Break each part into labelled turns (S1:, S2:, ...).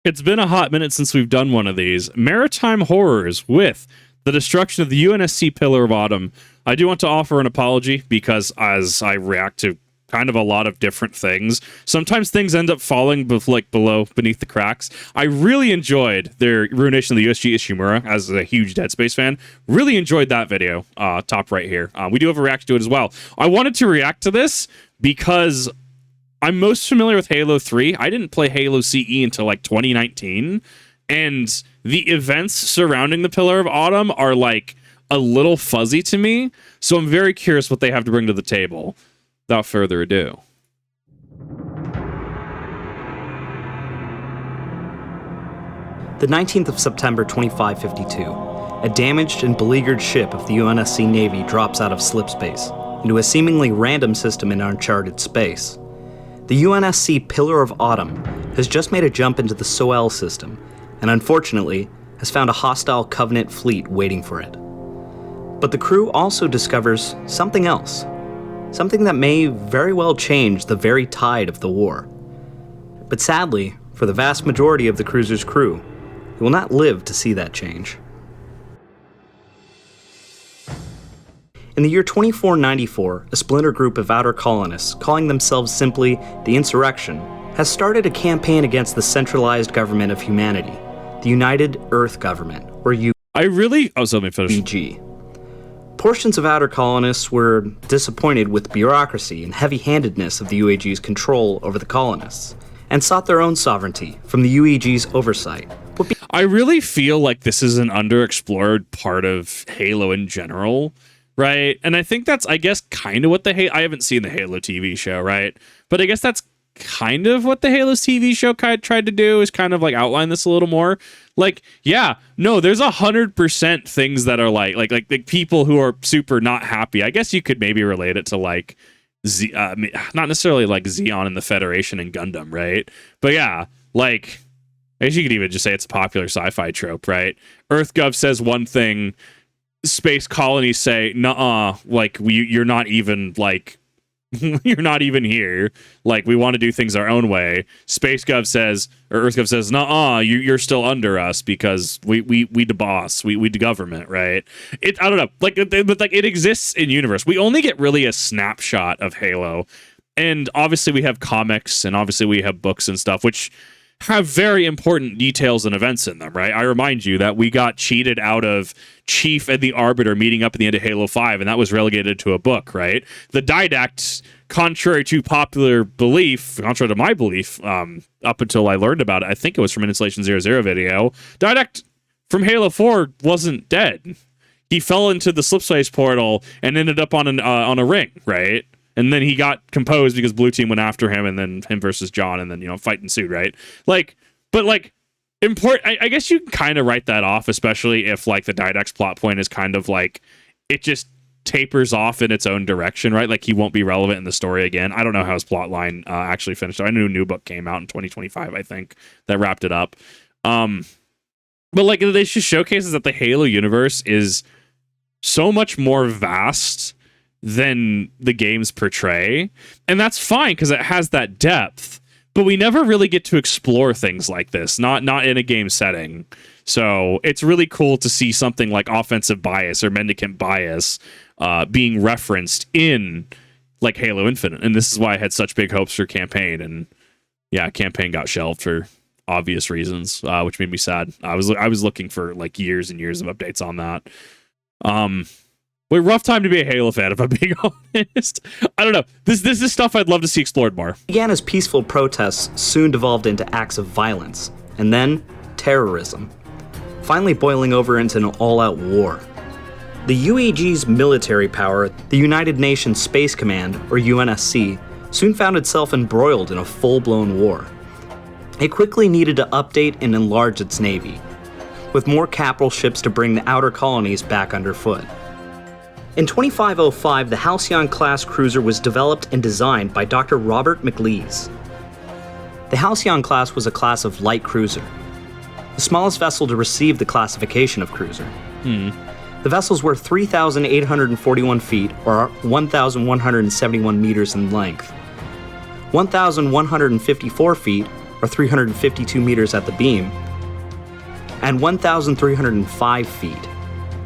S1: It's been a hot minute since we've done one of these. Maritime Horrors with the destruction of the UNSC Pillar of Autumn. I do want to offer an apology because as I react to kind of a lot of different things, sometimes things end up falling beneath the cracks. I really enjoyed their ruination of the USG Ishimura as a huge Dead Space fan. Really enjoyed that video, top right here. We do have a reaction to it as well. I wanted to react to this because I'm most familiar with Halo 3. I didn't play Halo CE until like 2019, and the events surrounding the Pillar of Autumn are like a little fuzzy to me, so I'm very curious what they have to bring to the table. Without further ado.
S2: The 19th of September 2552, a damaged and beleaguered ship of the UNSC Navy drops out of slipspace into a seemingly random system in uncharted space. The UNSC Pillar of Autumn has just made a jump into the SOEL system, and unfortunately has found a hostile Covenant fleet waiting for it. But the crew also discovers something else, something that may very well change the very tide of the war. But sadly, for the vast majority of the cruiser's crew, they will not live to see that change. In the year 2494, a splinter group of outer colonists, calling themselves simply the Insurrection, has started a campaign against the centralized government of humanity, the United Earth Government, or UEG. Portions of outer colonists were disappointed with bureaucracy and heavy-handedness of the UEG's control over the colonists, and sought their own sovereignty from the UEG's oversight.
S1: I really feel like this is an underexplored part of Halo in general, right? And I think that's, I guess, kind of what I haven't seen the Halo TV show, right? But I guess that's kind of what the Halo TV show kind of tried to do, is kind of like outline this a little more. Like, yeah, no, there's 100% things that are like people who are super not happy. I guess you could maybe relate it to like not necessarily like Xeon and the Federation and Gundam, right? But yeah, like I guess you could even just say it's a popular sci-fi trope, right? EarthGov says one thing, space colonies say, "Nuh-uh, like you're not even like." You're not even here. Like, we want to do things our own way. SpaceGov says, or EarthGov says, "Nuh-uh, you're still under us because we the boss, we the government," right? I don't know, but it exists in universe. We only get really a snapshot of Halo, and obviously we have comics, and obviously we have books and stuff, which have very important details and events in them, right? I remind you that we got cheated out of Chief and the Arbiter meeting up at the end of Halo 5, and that was relegated to a book, right? The Didact, contrary to popular belief, contrary to my belief, up until I learned about it, I think it was from an Installation 00 video, Didact from Halo 4 wasn't dead. He fell into the slipspace portal and ended up on a ring, right? And then he got composed because Blue Team went after him, and then him versus John, and then, fight ensued, right? Important. I guess you can kind of write that off, especially if, like, the Didax plot point is kind of like, it just tapers off in its own direction, right? Like, he won't be relevant in the story again. I don't know how his plot line actually finished. I knew a new book came out in 2025, I think, that wrapped it up. But, like, it just showcases that the Halo universe is so much more vast than the games portray, and that's fine because it has that depth, but we never really get to explore things like this, not in a game setting. So it's really cool to see something like offensive bias or mendicant bias being referenced in like Halo Infinite, and this is why I had such big hopes for campaign. And yeah, campaign got shelved for obvious reasons, which made me sad. I was looking for like years and years of updates on that. Rough time to be a Halo fan, if I'm being honest. I don't know. This is stuff I'd love to see explored more.
S2: Began as peaceful protests, soon devolved into acts of violence, and then terrorism, finally boiling over into an all-out war. The UEG's military power, the United Nations Space Command, or UNSC, soon found itself embroiled in a full-blown war. It quickly needed to update and enlarge its navy, with more capital ships to bring the outer colonies back underfoot. In 2505, the Halcyon-class cruiser was developed and designed by Dr. Robert McLeese. The Halcyon class was a class of light cruiser, the smallest vessel to receive the classification of cruiser. The vessels were 3,841 feet, or 1,171 meters in length, 1,154 feet, or 352 meters at the beam, and 1,305 feet,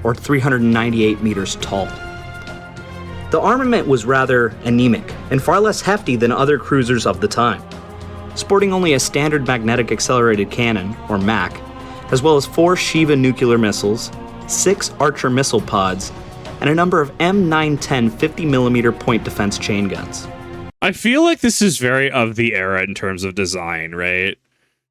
S2: or 398 meters tall. The armament was rather anemic and far less hefty than other cruisers of the time, sporting only a standard magnetic accelerated cannon, or MAC, as well as 4 Shiva nuclear missiles, 6 Archer missile pods, and a number of M910 50mm point defense chain guns.
S1: I feel like this is very of the era in terms of design, right?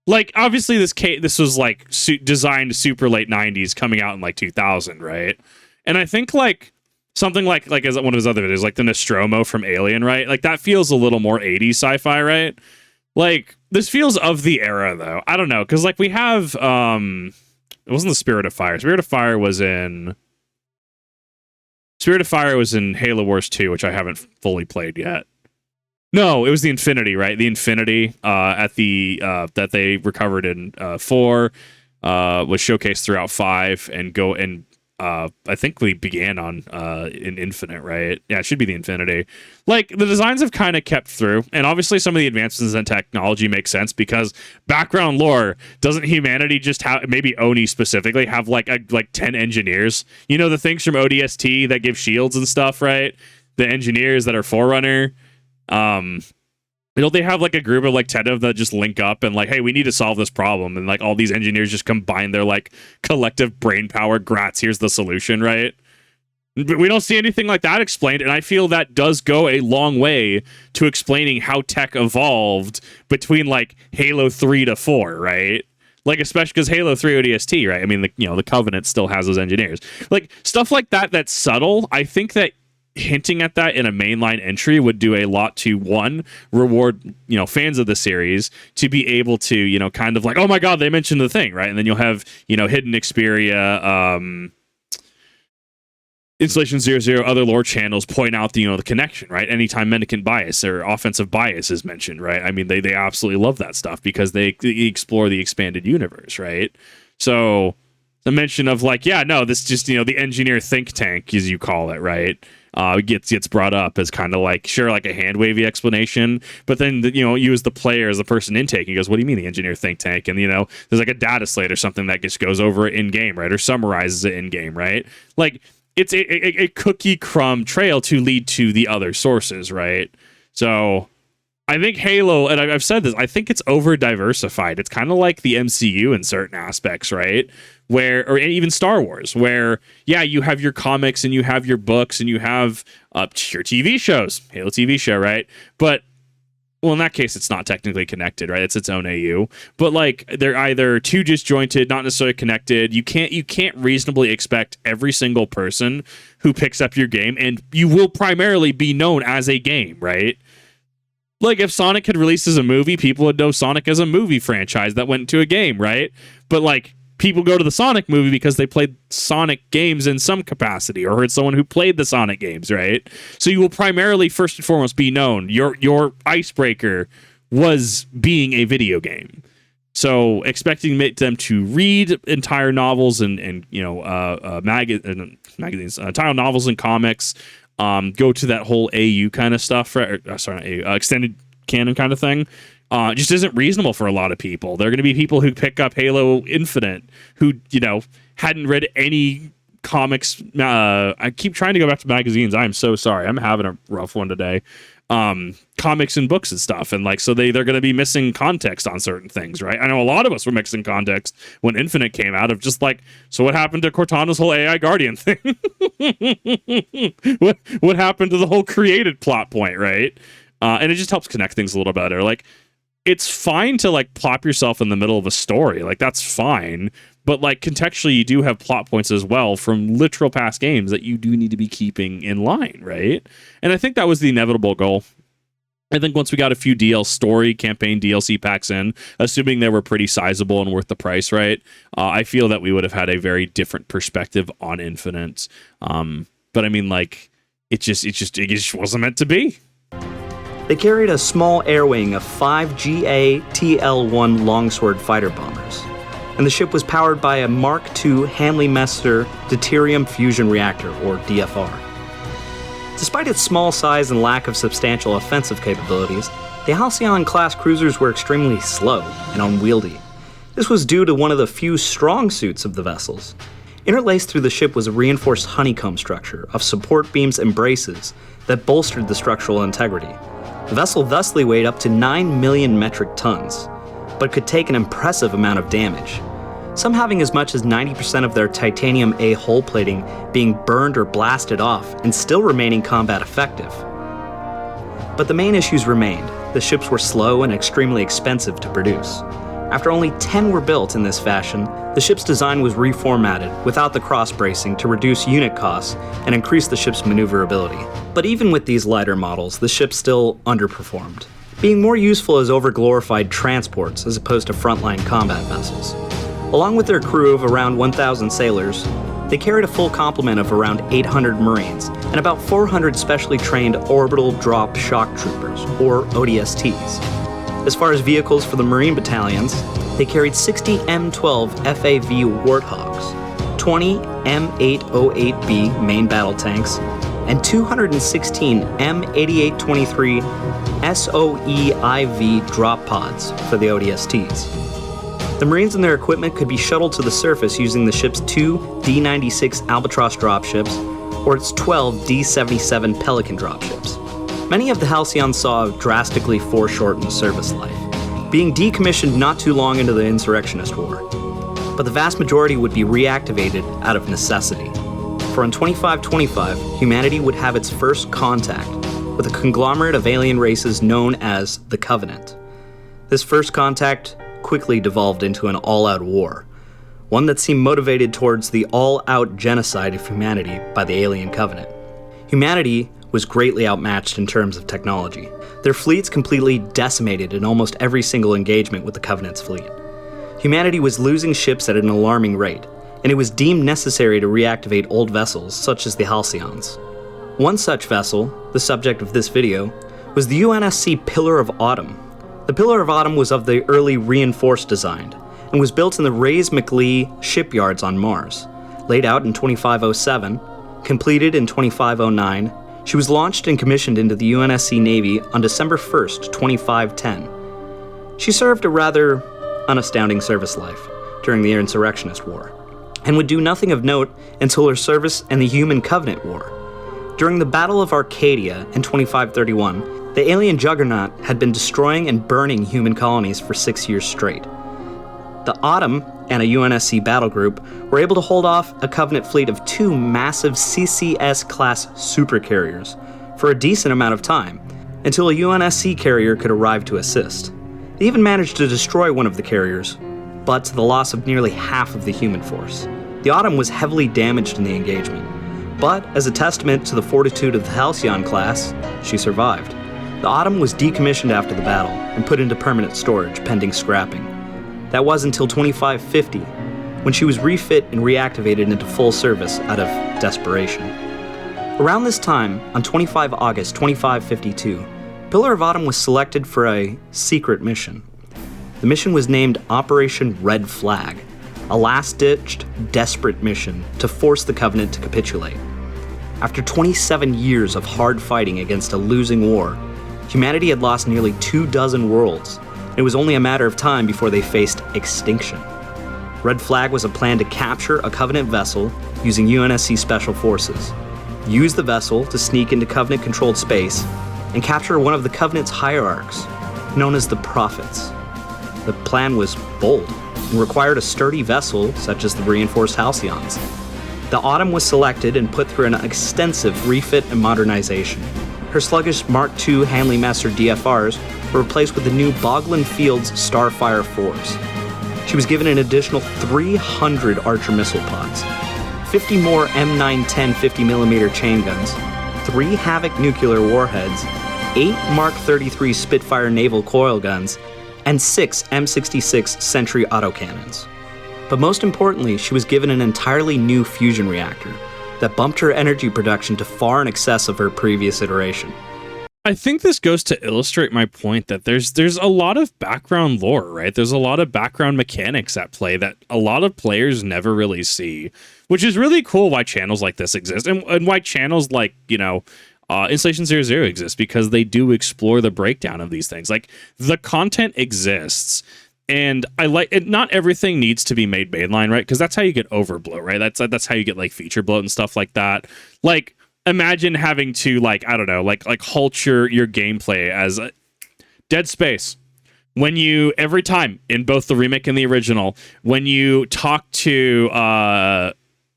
S1: Like, obviously, this was like designed super late 90s, coming out in like 2000, right? And I think like something like as one of his other videos, like the Nostromo from Alien, right? Like that feels a little more 80s sci-fi, right? Like this feels of the era, though. I don't know, because like we have it wasn't the Spirit of Fire. Spirit of Fire was in Halo Wars 2, which I haven't fully played yet. No, it was the Infinity, right? The Infinity at the that they recovered in 4 was showcased throughout 5 and I think we began on in Infinite, right? Yeah, it should be the Infinity. Like the designs have kind of kept through, and obviously some of the advancements in technology make sense because background lore, doesn't humanity just have, maybe Oni specifically, have like 10 engineers? You know, the things from ODST that give shields and stuff, right? The engineers that are Forerunner. Don't they have like a group of like 10 of them that just link up and like, hey, we need to solve this problem, and like all these engineers just combine their like collective brain power. Grats, here's the solution, right? But we don't see anything like that explained, and I feel that does go a long way to explaining how tech evolved between like Halo 3 to 4, right? Like, especially because Halo 3 ODST, right? I mean, the Covenant still has those engineers. Like, stuff like that that's subtle, I think that hinting at that in a mainline entry would do a lot to, one, reward fans of the series to be able to kind of like, oh my god, they mentioned the thing, right? And then you'll have hidden Xperia, Installation 00, other lore channels point out the connection, right? Anytime mendicant bias or offensive bias is mentioned, right? I mean, they absolutely love that stuff because they explore the expanded universe, right? So the mention of like, yeah, no, this just the engineer think tank, as you call it, right? Gets brought up as kind of like, sure, like a hand wavy explanation, but then you as the player, as the person intaking, goes, what do you mean the engineer think tank? And there's like a data slate or something that just goes over it in game, right, or summarizes it in game, right? Like it's a cookie crumb trail to lead to the other sources, right? So I think Halo, and I've said this, I think it's over diversified. It's kind of like the MCU in certain aspects, right? Or even Star Wars, where, yeah, you have your comics and you have your books and you have your TV shows, Halo TV show, right? But, well, in that case, it's not technically connected, right? It's its own AU. But, like, they're either too disjointed, not necessarily connected. You can't reasonably expect every single person who picks up your game, and you will primarily be known as a game, right? Like, if Sonic had released as a movie, people would know Sonic as a movie franchise that went into a game, right? But, like, people go to the Sonic movie because they played Sonic games in some capacity or heard someone who played the Sonic games, right? So you will primarily, first and foremost, be known. Your icebreaker was being a video game. So expecting them to read entire novels and magazines, entire novels and comics, go to that whole AU kind of stuff, extended canon kind of thing, just isn't reasonable for a lot of people. There are going to be people who pick up Halo Infinite who, hadn't read any comics. I keep trying to go back to magazines. I'm so sorry. I'm having a rough one today. Comics and books and stuff. And so they're going to be missing context on certain things, right? I know a lot of us were mixing context when Infinite came out of just like, so what happened to Cortana's whole AI Guardian thing? what happened to the whole created plot point, right? And it just helps connect things a little better. Like, it's fine to like plop yourself in the middle of a story. Like, that's fine. But like contextually, you do have plot points as well from literal past games that you do need to be keeping in line, right? And I think that was the inevitable goal. I think once we got a few story campaign DLC packs in, assuming they were pretty sizable and worth the price, right? I feel that we would have had a very different perspective on Infinite. But I mean, like, it just wasn't meant to be.
S2: They carried a small air wing of 5 GA-TL-1 longsword fighter bombers, and the ship was powered by a Mark II Hanley-Mester deuterium fusion reactor, or DFR. Despite its small size and lack of substantial offensive capabilities, The Halcyon-class cruisers were extremely slow and unwieldy. This was due to one of the few strong suits of the vessels. Interlaced through the ship was a reinforced honeycomb structure of support beams and braces that bolstered the structural integrity. The vessel thusly weighed up to 9 million metric tons, but could take an impressive amount of damage, some having as much as 90% of their titanium A hull plating being burned or blasted off and still remaining combat effective. But the main issues remained. The ships were slow and extremely expensive to produce. After only 10 were built in this fashion, the ship's design was reformatted without the cross-bracing to reduce unit costs and increase the ship's maneuverability. But even with these lighter models, the ship still underperformed, being more useful as over-glorified transports as opposed to frontline combat vessels. Along with their crew of around 1,000 sailors, they carried a full complement of around 800 Marines and about 400 specially trained orbital drop shock troopers, or ODSTs. As far as vehicles for the Marine battalions, they carried 60 M12 FAV Warthogs, 20 M808B main battle tanks, and 216 M8823 SOEIV drop pods for the ODSTs. The Marines and their equipment could be shuttled to the surface using the ship's 2 D-96 Albatross dropships or its 12 D-77 Pelican dropships. Many of the Halcyons saw a drastically foreshortened service life, being decommissioned not too long into the Insurrectionist War. But the vast majority would be reactivated out of necessity. For in 2525, humanity would have its first contact with a conglomerate of alien races known as the Covenant. This first contact quickly devolved into an all-out war, one that seemed motivated towards the all-out genocide of humanity by the alien Covenant. Humanity was greatly outmatched in terms of technology. Their fleets completely decimated in almost every single engagement with the Covenant's fleet. Humanity was losing ships at an alarming rate, and it was deemed necessary to reactivate old vessels such as the Halcyons. One such vessel, the subject of this video, was the UNSC Pillar of Autumn. The Pillar of Autumn was of the early reinforced design and was built in the Reyes-McLee shipyards on Mars. Laid out in 2507, completed in 2509, she was launched and commissioned into the UNSC Navy on December 1st, 2510. She served a rather unastounding service life during the Insurrectionist War, and would do nothing of note until her service in the Human Covenant War. During the Battle of Arcadia in 2531, the alien juggernaut had been destroying and burning human colonies for 6 years straight. The Autumn and a UNSC battle group were able to hold off a Covenant fleet of 2 massive CCS-class supercarriers for a decent amount of time, until a UNSC carrier could arrive to assist. They even managed to destroy one of the carriers, but to the loss of nearly half of the human force. The Autumn was heavily damaged in the engagement, but as a testament to the fortitude of the Halcyon class, she survived. The Autumn was decommissioned after the battle and put into permanent storage pending scrapping. That was until 2550, when she was refit and reactivated into full service out of desperation. Around this time, on 25 August 2552, Pillar of Autumn was selected for a secret mission. The mission was named Operation Red Flag, a last-ditched, desperate mission to force the Covenant to capitulate. After 27 years of hard fighting against a losing war, humanity had lost nearly 24 worlds. It was only a matter of time before they faced extinction. Red Flag was a plan to capture a Covenant vessel using UNSC Special Forces, use the vessel to sneak into Covenant-controlled space, and capture one of the Covenant's hierarchs, known as the Prophets. The plan was bold and required a sturdy vessel such as the reinforced Halcyons. The Autumn was selected and put through an extensive refit and modernization. Her sluggish Mark II Hanley Master DFRs were replaced with the new Bogland Fields Starfire 4s. She was given an additional 300 Archer missile pods, 50 more M910 50mm chain guns, 3 Havoc nuclear warheads, 8 Mark 33 Spitfire naval coil guns, and 6 M66 Sentry autocannons. But most importantly, she was given an entirely new fusion reactor that bumped her energy production to far in excess of her previous iteration.
S1: I think this goes to illustrate my point that there's a lot of background lore, right? There's a lot of background mechanics at play that a lot of players never really see, which is really cool why channels like this exist and why channels like, Installation 00 exists because they do explore the breakdown of these things. Like, the content exists, and I like it. Not everything needs to be made mainline, right? Because that's how you get overbloat, right? That's how you get like feature bloat and stuff like that. Like, imagine having to like, I don't know, like halt your gameplay as Dead Space. When you, every time in both the remake and the original, when you talk to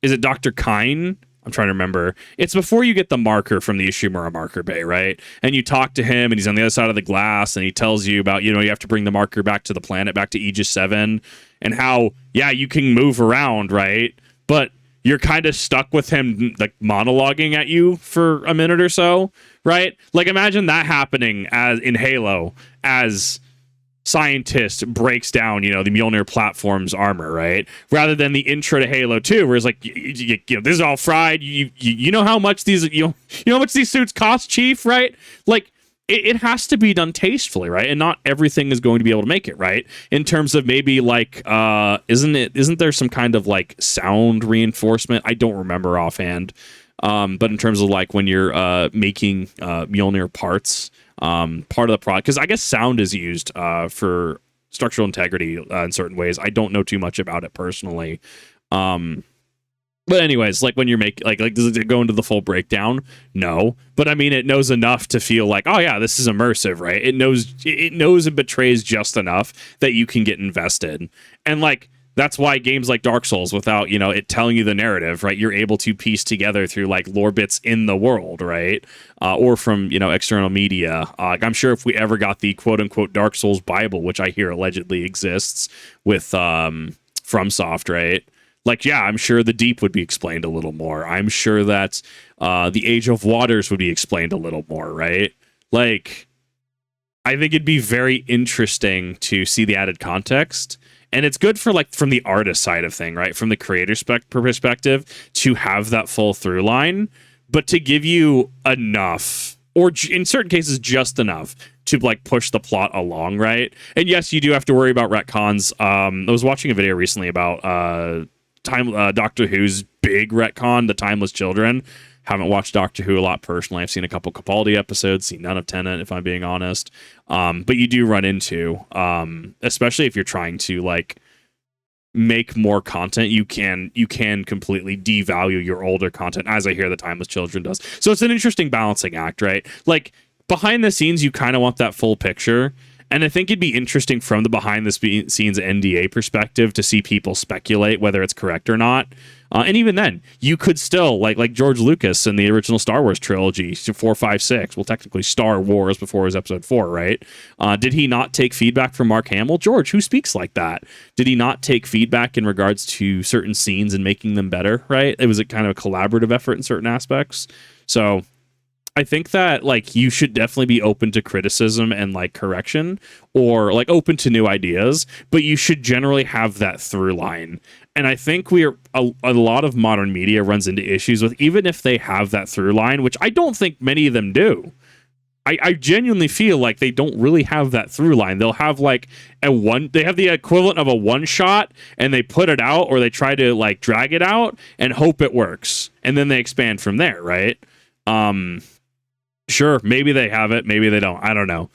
S1: is it Dr. Kine? I'm trying to remember. It's before you get the marker from the Ishimura marker bay, right? And you talk to him, and he's on the other side of the glass, and he tells you about, you have to bring the marker back to the planet, back to Aegis 7, and how, yeah, you can move around, right? But you're kind of stuck with him, like, monologuing at you for a minute or so, right? Like, imagine that happening as in Halo, as scientist breaks down, the Mjolnir platform's armor, right? Rather than the intro to Halo 2, where it's like, this is all fried. You know how much these how much these suits cost, Chief, right? Like, it has to be done tastefully, right? And not everything is going to be able to make it, right? In terms of maybe like, isn't there some kind of like sound reinforcement? I don't remember offhand. But in terms of like when you're making Mjolnir parts, part of the product, because I guess sound is used for structural integrity in certain ways. I don't know too much about it personally. But anyways, like when you're making like does it go into the full breakdown? No, but I mean it knows enough to feel like, oh yeah, this is immersive, right? It knows and betrays just enough that you can get invested, and like that's why games like Dark Souls, without it telling you the narrative, right, you're able to piece together through like lore bits in the world, right, or from external media. I'm sure if we ever got the quote unquote Dark Souls Bible, which I hear allegedly exists with FromSoft, right. Like, yeah, I'm sure the Deep would be explained a little more. I'm sure that the Age of Waters would be explained a little more, right? Like, I think it'd be very interesting to see the added context. And it's good for, like, from the artist side of thing, right? From the creator perspective, to have that full through line, but to give you enough, or in certain cases, just enough to like push the plot along, right? And yes, you do have to worry about retcons. I was watching a video recently about Doctor Who's big retcon, The Timeless Children. Haven't watched Doctor Who a lot personally. I've seen a couple Capaldi episodes, seen none of Tennant, if I'm being honest. But you do run into, especially if you're trying to like make more content, you can completely devalue your older content, as I hear The Timeless Children does. So it's an interesting balancing act, right? Like behind the scenes, you kind of want that full picture. And I think it'd be interesting from the behind the scenes NDA perspective to see people speculate whether it's correct or not. And even then, you could still, like George Lucas in the original Star Wars trilogy, 4, 5, 6, well, technically Star Wars before it was episode 4, right? Did he not take feedback from Mark Hamill? George, who speaks like that? Did he not take feedback in regards to certain scenes and making them better, right? It was a kind of a collaborative effort in certain aspects. So I think that like you should definitely be open to criticism and like correction, or like open to new ideas, but you should generally have that through line. And I think a lot of modern media runs into issues with, even if they have that through line, which I don't think many of them do. I genuinely feel like they don't really have that through line. They'll have like they have the equivalent of a one shot, and they put it out, or they try to like drag it out and hope it works, and then they expand from there, right? Sure, maybe they have it, maybe they don't. I don't know.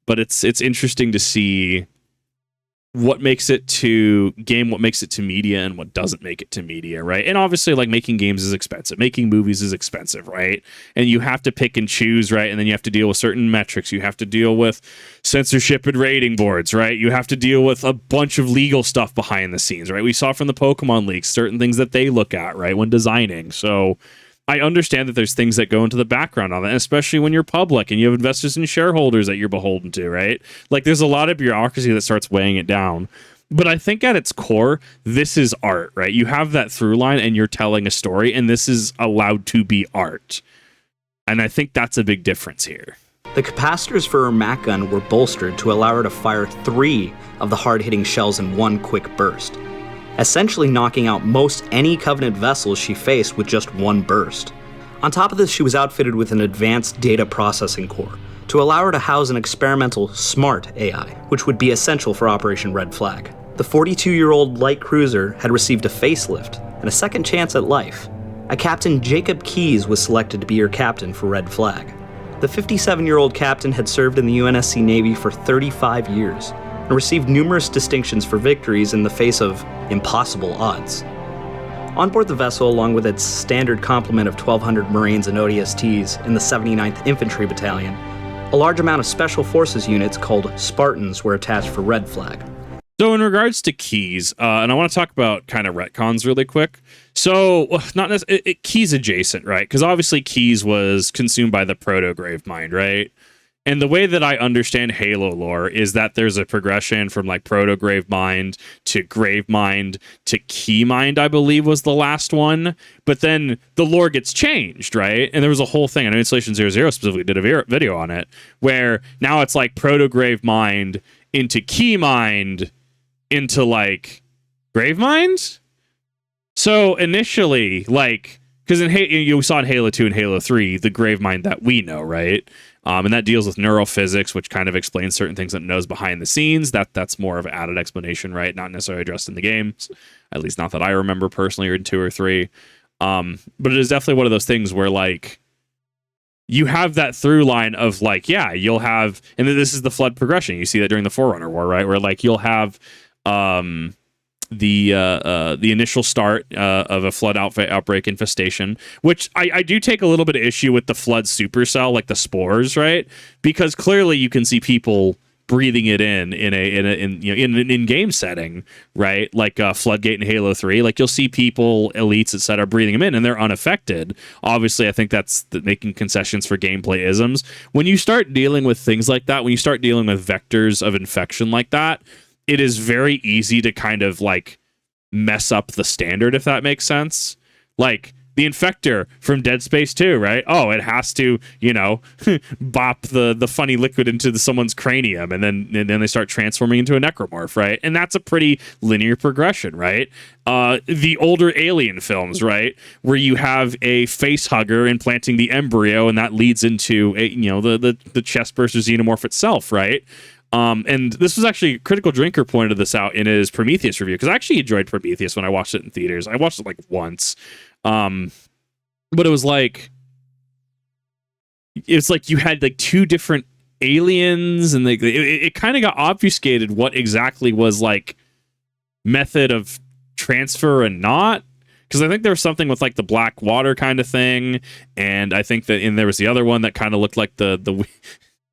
S1: But it's interesting to see what makes it to game, what makes it to media, and what doesn't make it to media, right? And obviously, like, making games is expensive. Making movies is expensive, right? And you have to pick and choose, right? And then you have to deal with certain metrics. You have to deal with censorship and rating boards, right? You have to deal with a bunch of legal stuff behind the scenes, right? We saw from the Pokemon leaks certain things that they look at, right, when designing. So I understand that there's things that go into the background on that, especially when you're public and you have investors and shareholders that you're beholden to, right? Like, there's a lot of bureaucracy that starts weighing it down. But I think at its core, this is art, right? You have that through line and you're telling a story, and this is allowed to be art. And I think that's a big difference here.
S2: The capacitors for her MAC gun were bolstered to allow her to fire 3 of the hard-hitting shells in one quick burst, essentially knocking out most any Covenant vessels she faced with just one burst. On top of this, she was outfitted with an advanced data processing core to allow her to house an experimental smart AI, which would be essential for Operation Red Flag. The 42-year-old light cruiser had received a facelift and a second chance at life, a Captain Jacob Keyes was selected to be your captain for Red Flag. The 57-year-old captain had served in the UNSC Navy for 35 years and received numerous distinctions for victories in the face of impossible odds. On board the vessel, along with its standard complement of 1,200 Marines and ODSTs in the 79th Infantry Battalion, a large amount of Special Forces units called Spartans were attached for Red Flag.
S1: So in regards to Keyes, and I want to talk about kind of retcons really quick. So not necessarily Keyes adjacent, right? Because obviously Keyes was consumed by the proto-grave mind, right? And the way that I understand Halo lore is that there's a progression from like proto-grave mind to grave mind to key mind, I believe was the last one. But then the lore gets changed, right? And there was a whole thing. I know Installation 00 specifically did a video on it, where now it's like proto-grave mind into key mind into like grave mind. So initially, like, because you saw in Halo 2 and Halo 3 the grave mind that we know, right? And that deals with neurophysics, which kind of explains certain things that it knows behind the scenes. That's more of an added explanation, right? Not necessarily addressed in the games, at least not that I remember personally, or in 2 or 3. But it is definitely one of those things where like you have that through line of like, yeah, you'll have, and this is the flood progression. You see that during the Forerunner War, right? Where like you'll have the initial start of a flood outbreak infestation, which I do take a little bit of issue with the flood supercell, like the spores, right? Because clearly you can see people breathing it in an in-game setting, right? Like Floodgate in Halo 3, like you'll see people, elites, etc., breathing them in, and they're unaffected. Obviously, I think that's making concessions for gameplay isms. When you start dealing with things like that, when you start dealing with vectors of infection like that, it is very easy to kind of like mess up the standard, if that makes sense. Like the infector from Dead Space 2, right? Oh, it has to, bop the funny liquid into someone's cranium, and then they start transforming into a necromorph, right? And that's a pretty linear progression, right? The older Alien films, right, where you have a face hugger implanting the embryo, and that leads into the chest burster xenomorph itself, right? And this was actually Critical Drinker pointed this out in his Prometheus review, because I actually enjoyed Prometheus when I watched it in theaters. I watched it like once. But it was like, it's like you had like 2 different aliens, and it kind of got obfuscated what exactly was like method of transfer and not. Because I think there was something with like the black water kind of thing, and I think that there was the other one that kind of looked like the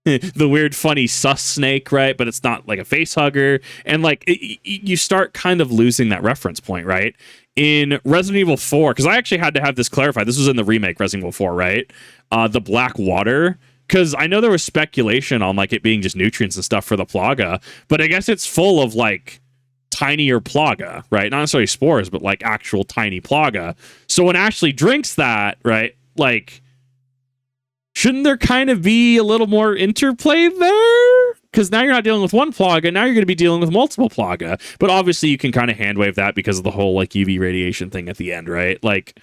S1: the weird funny sus snake, right? But it's not like a face hugger, and like you start kind of losing that reference point, right? In Resident Evil 4, because I actually had to have this clarified. This was in the remake Resident Evil 4, right? The black water, because I know there was speculation on like it being just nutrients and stuff for the Plaga, but I guess it's full of like tinier Plaga, right? Not necessarily spores, but like actual tiny Plaga. So when Ashley drinks that, right, like, shouldn't there kind of be a little more interplay there? Because now you're not dealing with one Plaga, now you're going to be dealing with multiple Plaga. But obviously you can kind of handwave that because of the whole like UV radiation thing at the end, right? Like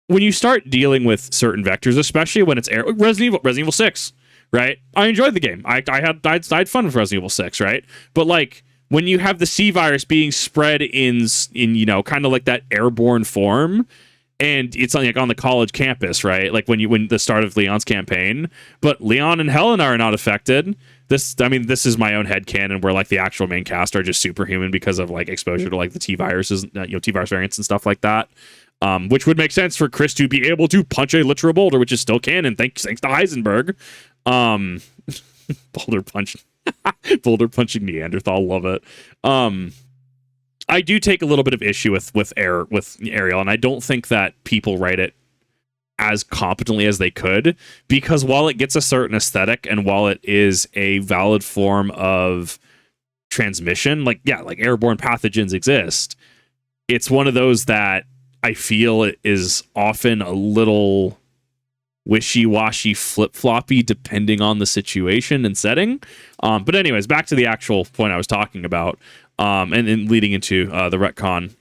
S1: when you start dealing with certain vectors, especially when it's Resident Evil 6, right? I enjoyed the game. I had fun with Resident Evil 6, right? But like when you have the C virus being spread in kind of like that airborne form, and it's on the college campus, right? Like when the start of Leon's campaign, but Leon and Helena are not affected. This is my own headcanon where like the actual main cast are just superhuman because of like exposure to like the T viruses, T virus variants and stuff like that. Which would make sense for Chris to be able to punch a literal boulder, which is still canon thanks to Heisenberg. Boulder punching Neanderthal, love it. I do take a little bit of issue with Ariel, and I don't think that people write it as competently as they could, because while it gets a certain aesthetic and while it is a valid form of transmission, like airborne pathogens exist, it's one of those that I feel is often a little wishy-washy, flip-floppy depending on the situation and setting. But anyways, back to the actual point I was talking about, and leading into the retcon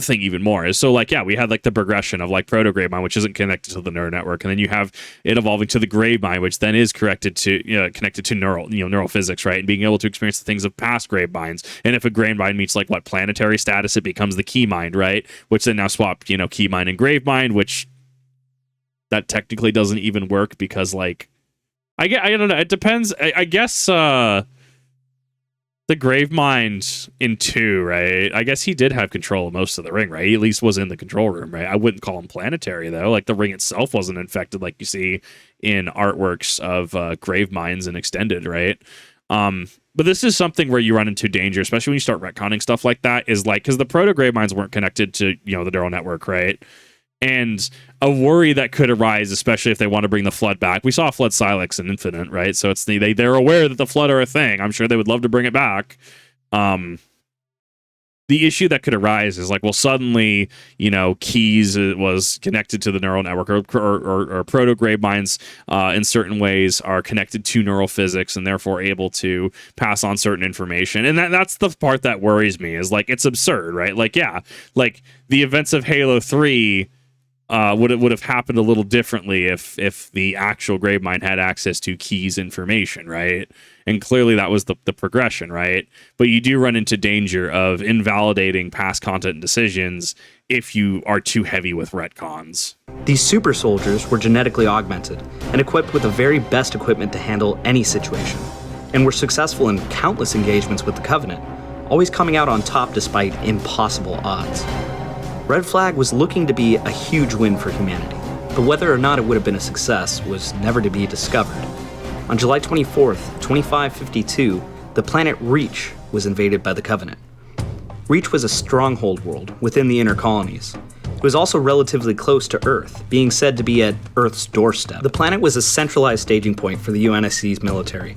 S1: thing even more is, so like, yeah, we had like the progression of like proto-Gravemind, which isn't connected to the neural network, and then you have it evolving to the Gravemind, which then is connected to neural physics, right, and being able to experience the things of past Graveminds. And if a Gravemind meets like what planetary status, it becomes the Keymind, right, which then now swap Keymind and Gravemind, which that technically doesn't even work because like I don't know, it depends. I guess the Gravemind in 2, right? I guess he did have control of most of the ring, right? He at least was in the control room, right? I wouldn't call him planetary, though. Like, the ring itself wasn't infected like you see in artworks of Graveminds and Extended, right? But this is something where you run into danger, especially when you start retconning stuff like that, is like, because the proto-Graveminds weren't connected to, the neural network, right? And a worry that could arise, especially if they want to bring the Flood back. We saw Flood Silex in Infinite, right? So it's they're aware that the Flood are a thing. I'm sure they would love to bring it back. The issue that could arise is like, well, suddenly, Keys was connected to the neural network, or proto-Graveminds in certain ways are connected to neural physics and therefore able to pass on certain information. And that's the part that worries me, is like, it's absurd, right? Like, yeah, like the events of Halo 3 would have happened a little differently if the actual Gravemind had access to Keys information, right? And clearly that was the progression, right? But you do run into danger of invalidating past content and decisions if you are too heavy with retcons.
S2: These super soldiers were genetically augmented and equipped with the very best equipment to handle any situation, and were successful in countless engagements with the Covenant, always coming out on top despite impossible odds. Red Flag was looking to be a huge win for humanity, but whether or not it would have been a success was never to be discovered. On July 24th, 2552, the planet Reach was invaded by the Covenant. Reach was a stronghold world within the inner colonies. It was also relatively close to Earth, being said to be at Earth's doorstep. The planet was a centralized staging point for the UNSC's military.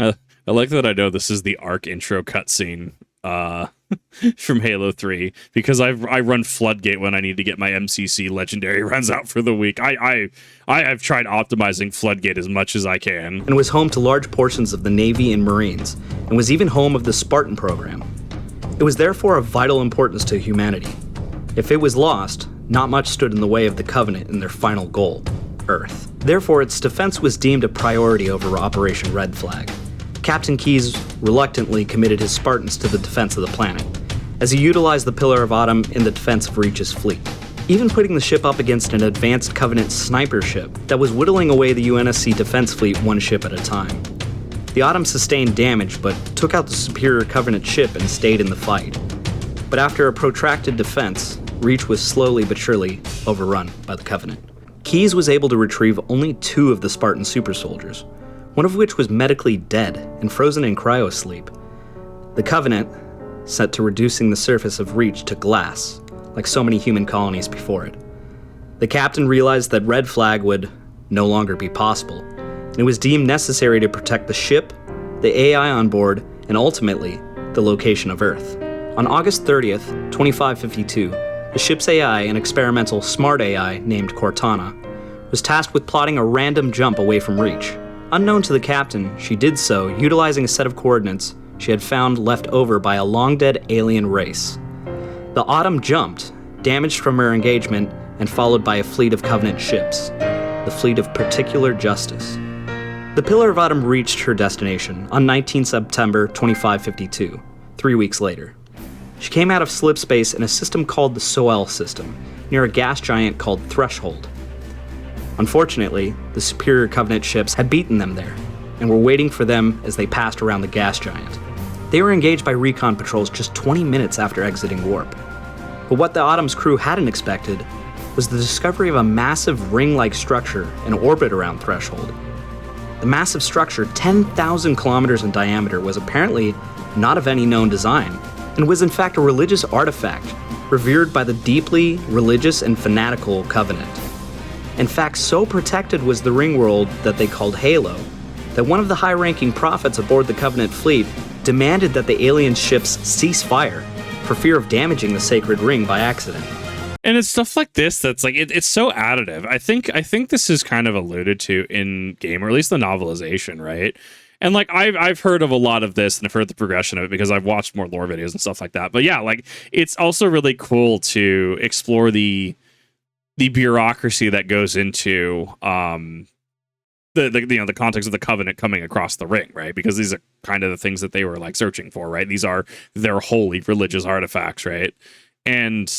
S1: I like that I know this is the ARC intro cutscene from Halo 3, because I run Floodgate when I need to get my MCC legendary runs out for the week. I have tried optimizing Floodgate as much as I can.
S2: And was home to large portions of the Navy and Marines, and was even home of the Spartan program. It was therefore of vital importance to humanity. If it was lost, not much stood in the way of the Covenant and their final goal, Earth. Therefore, its defense was deemed a priority over Operation Red Flag. Captain Keyes reluctantly committed his Spartans to the defense of the planet, as he utilized the Pillar of Autumn in the defense of Reach's fleet, even putting the ship up against an advanced Covenant sniper ship that was whittling away the UNSC defense fleet one ship at a time. The Autumn sustained damage, but took out the superior Covenant ship and stayed in the fight. But after a protracted defense, Reach was slowly but surely overrun by the Covenant. Keyes was able to retrieve only 2 of the Spartan super soldiers, one of which was medically dead and frozen in cryosleep. The Covenant, set to reducing the surface of Reach to glass, like so many human colonies before it. The captain realized that Red Flag would no longer be possible, and it was deemed necessary to protect the ship, the AI on board, and ultimately, the location of Earth. On August 30th, 2552, the ship's AI, an experimental smart AI named Cortana, was tasked with plotting a random jump away from Reach. Unknown to the captain, she did so utilizing a set of coordinates she had found left over by a long-dead alien race. The Autumn jumped, damaged from her engagement, and followed by a fleet of Covenant ships, the Fleet of Particular Justice. The Pillar of Autumn reached her destination on 19 September 2552, 3 weeks later. She came out of slip space in a system called the Soel system, near a gas giant called Threshold. Unfortunately, the superior Covenant ships had beaten them there, and were waiting for them as they passed around the gas giant. They were engaged by recon patrols just 20 minutes after exiting warp. But what the Autumn's crew hadn't expected was the discovery of a massive ring-like structure in orbit around Threshold. The massive structure, 10,000 kilometers in diameter, was apparently not of any known design, and was in fact a religious artifact revered by the deeply religious and fanatical Covenant. In fact, so protected was the ring world that they called Halo, that one of the high-ranking prophets aboard the Covenant fleet demanded that the alien ships cease fire for fear of damaging the sacred ring by accident.
S1: And it's stuff like this that's like, it's so additive. I think this is kind of alluded to in game, or at least the novelization, right? And like I've heard of a lot of this and I've heard the progression of it because I've watched more lore videos and stuff like that. But yeah, like it's also really cool to explore the bureaucracy that goes into the context of the Covenant coming across the ring, right? Because these are kind of the things that they were like searching for, right? These are their holy religious artifacts, right? And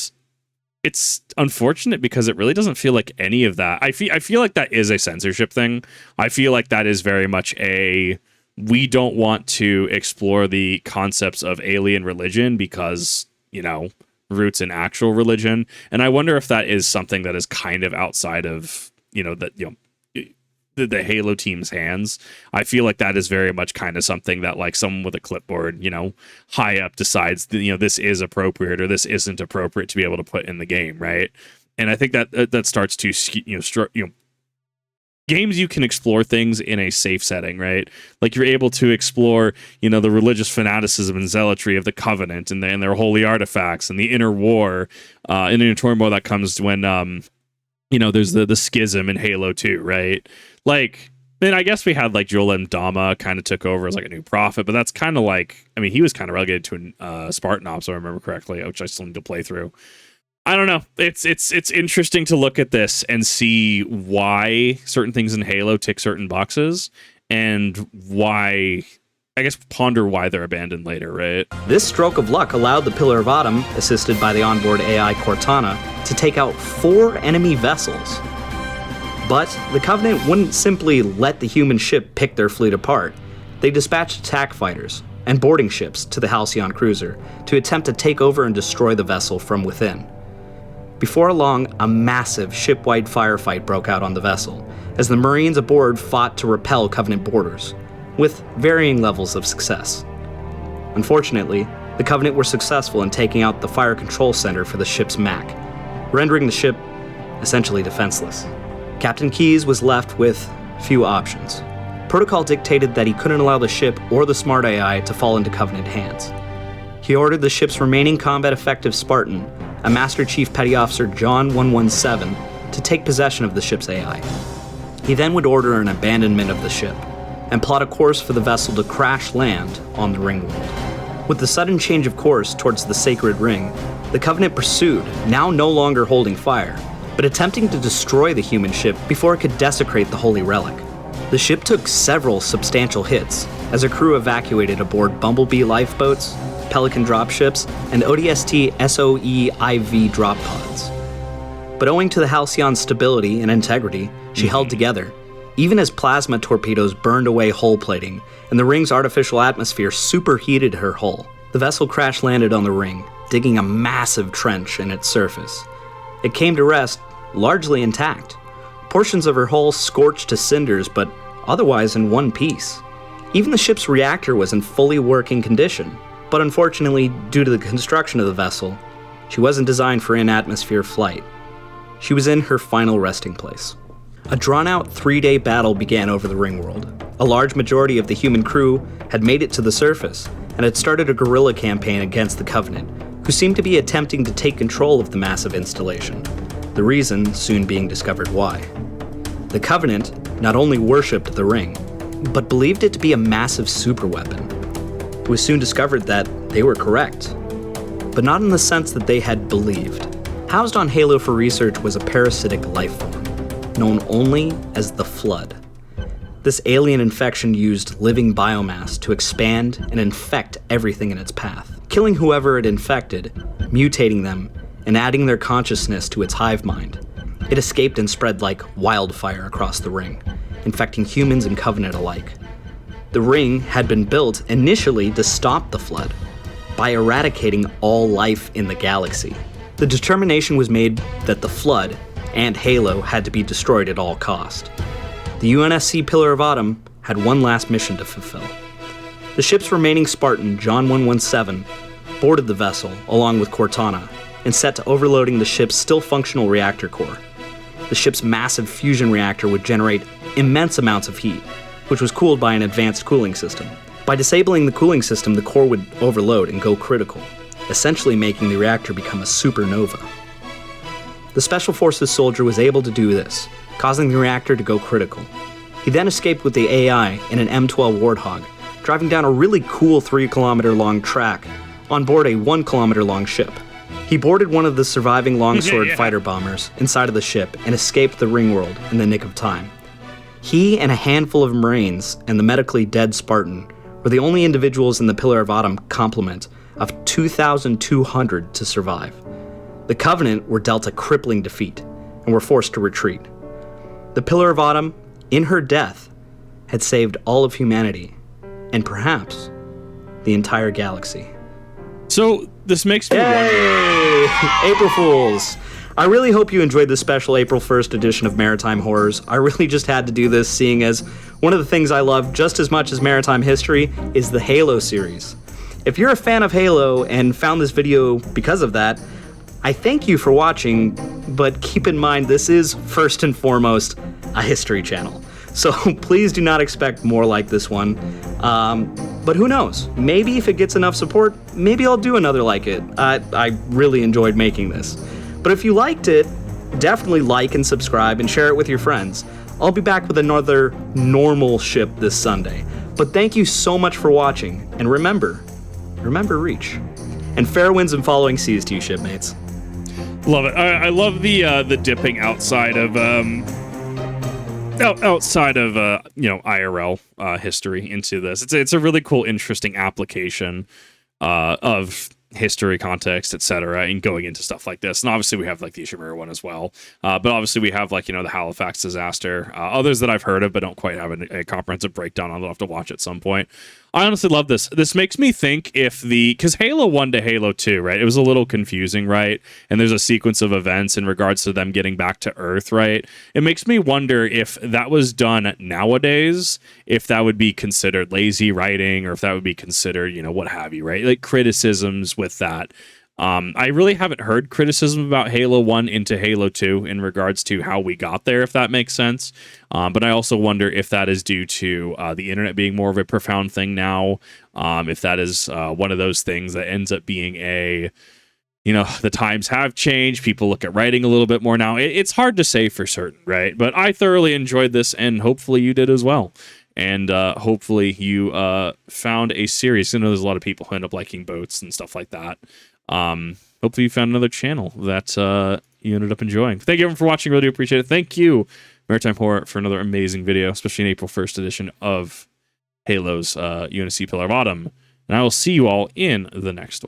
S1: it's unfortunate because it really doesn't feel like any of that. I feel like that is a censorship thing. I feel like that is very much we don't want to explore the concepts of alien religion because, roots in actual religion. And I wonder if that is something that is kind of outside of, the Halo team's hands. I feel like that is very much kind of something that like someone with a clipboard, high up decides that, this is appropriate or this isn't appropriate to be able to put in the game, right? And I think that starts to games you can explore things in a safe setting, right? Like you're able to explore, the religious fanaticism and zealotry of the Covenant and their holy artifacts and the inner war, and inner turmoil that comes when there's the schism in Halo 2, right? Like, then I guess we had like Joel M. Dama kind of took over as like a new prophet, but that's kind of like, he was kind of relegated to a Spartan Ops, if I remember correctly, which I still need to play through. I don't know. It's interesting to look at this and see why certain things in Halo tick certain boxes and why, I guess, ponder why they're abandoned later, right?
S2: This stroke of luck allowed the Pillar of Autumn, assisted by the onboard AI Cortana, to take out 4 enemy vessels. But the Covenant wouldn't simply let the human ship pick their fleet apart. They dispatched attack fighters and boarding ships to the Halcyon cruiser to attempt to take over and destroy the vessel from within. Before long, a massive ship-wide firefight broke out on the vessel, as the Marines aboard fought to repel Covenant boarders, with varying levels of success. Unfortunately, the Covenant were successful in taking out the fire control center for the ship's MAC, rendering the ship essentially defenseless. Captain Keyes was left with few options. Protocol dictated that he couldn't allow the ship or the smart AI to fall into Covenant hands. He ordered the ship's remaining combat-effective Spartan, a Master Chief Petty Officer John 117, to take possession of the ship's AI. He then would order an abandonment of the ship, and plot a course for the vessel to crash land on the ring world. With the sudden change of course towards the Sacred Ring, the Covenant pursued, now no longer holding fire, but attempting to destroy the human ship before it could desecrate the Holy Relic. The ship took several substantial hits as a crew evacuated aboard Bumblebee lifeboats, Pelican dropships, and ODST SOE-IV drop pods. But owing to the Halcyon's stability and integrity, she held together, even as plasma torpedoes burned away hull plating and the ring's artificial atmosphere superheated her hull. The vessel crash-landed on the ring, digging a massive trench in its surface. It came to rest, largely intact. Portions of her hull scorched to cinders, but otherwise in one piece. Even the ship's reactor was in fully working condition, but unfortunately, due to the construction of the vessel, she wasn't designed for in-atmosphere flight. She was in her final resting place. A drawn-out 3-day battle began over the ring world. A large majority of the human crew had made it to the surface, and had started a guerrilla campaign against the Covenant, who seemed to be attempting to take control of the massive installation. The reason soon being discovered why. The Covenant not only worshipped the ring, but believed it to be a massive superweapon. It was soon discovered that they were correct, but not in the sense that they had believed. Housed on Halo for research was a parasitic life form, known only as the Flood. This alien infection used living biomass to expand and infect everything in its path, killing whoever it infected, mutating them, and adding their consciousness to its hive mind. It escaped and spread like wildfire across the ring, infecting humans and Covenant alike. The ring had been built initially to stop the Flood, by eradicating all life in the galaxy. The determination was made that the Flood and Halo had to be destroyed at all cost. The UNSC Pillar of Autumn had one last mission to fulfill. The ship's remaining Spartan, John 117, boarded the vessel along with Cortana and set to overloading the ship's still functional reactor core. The ship's massive fusion reactor would generate immense amounts of heat, which was cooled by an advanced cooling system. By disabling the cooling system, the core would overload and go critical, essentially making the reactor become a supernova. The Special Forces soldier was able to do this, causing the reactor to go critical. He then escaped with the AI in an M12 Warthog, driving down a really cool 3-kilometer-long track on board a 1-kilometer-long ship. He boarded one of the surviving longsword fighter bombers inside of the ship and escaped the Ringworld in the nick of time. He and a handful of Marines and the medically dead Spartan were the only individuals in the Pillar of Autumn complement of 2,200 to survive. The Covenant were dealt a crippling defeat and were forced to retreat. The Pillar of Autumn, in her death, had saved all of humanity, and perhaps the entire galaxy.
S1: So this makes me wonder.
S2: April Fools! I really hope you enjoyed this special April 1st edition of Maritime Horrors. I really just had to do this, seeing as one of the things I love just as much as maritime history is the Halo series. If you're a fan of Halo and found this video because of that, I thank you for watching, but keep in mind this is first and foremost a history channel. So please do not expect more like this one. But who knows? Maybe if it gets enough support, maybe I'll do another like it. I really enjoyed making this. But if you liked it, definitely like and subscribe and share it with your friends. I'll be back with another normal ship this Sunday. But thank you so much for watching, and remember reach. And fair winds and following seas to you, shipmates.
S1: Love it. I love the dipping outside of IRL history into this. It's a really cool, interesting application of history, context, etc., and going into stuff like this. And obviously we have like the Ishimura one as well, but obviously we have like, the Halifax disaster, others that I've heard of but don't quite have a comprehensive breakdown on. I'll have to watch at some point. I honestly love this. This makes me think because Halo 1 to Halo 2, right, it was a little confusing, right? And there's a sequence of events in regards to them getting back to Earth, right? It makes me wonder if that was done nowadays, if that would be considered lazy writing, or if that would be considered, what have you, right? Like criticisms with that. I really haven't heard criticism about Halo 1 into Halo 2 in regards to how we got there, if that makes sense. But I also wonder if that is due to the internet being more of a profound thing now, if that is one of those things that ends up being the times have changed. People look at writing a little bit more now. It's hard to say for certain, right? But I thoroughly enjoyed this, and hopefully you did as well. And hopefully you found a series. I know there's a lot of people who end up liking boats and stuff like that. Hopefully you found another channel that you ended up enjoying. Thank you everyone for watching. Really do appreciate it. Thank you, Maritime Horror, for another amazing video, especially in April 1st edition of Halo's UNSC Pillar of Autumn. And I will see you all in the next one.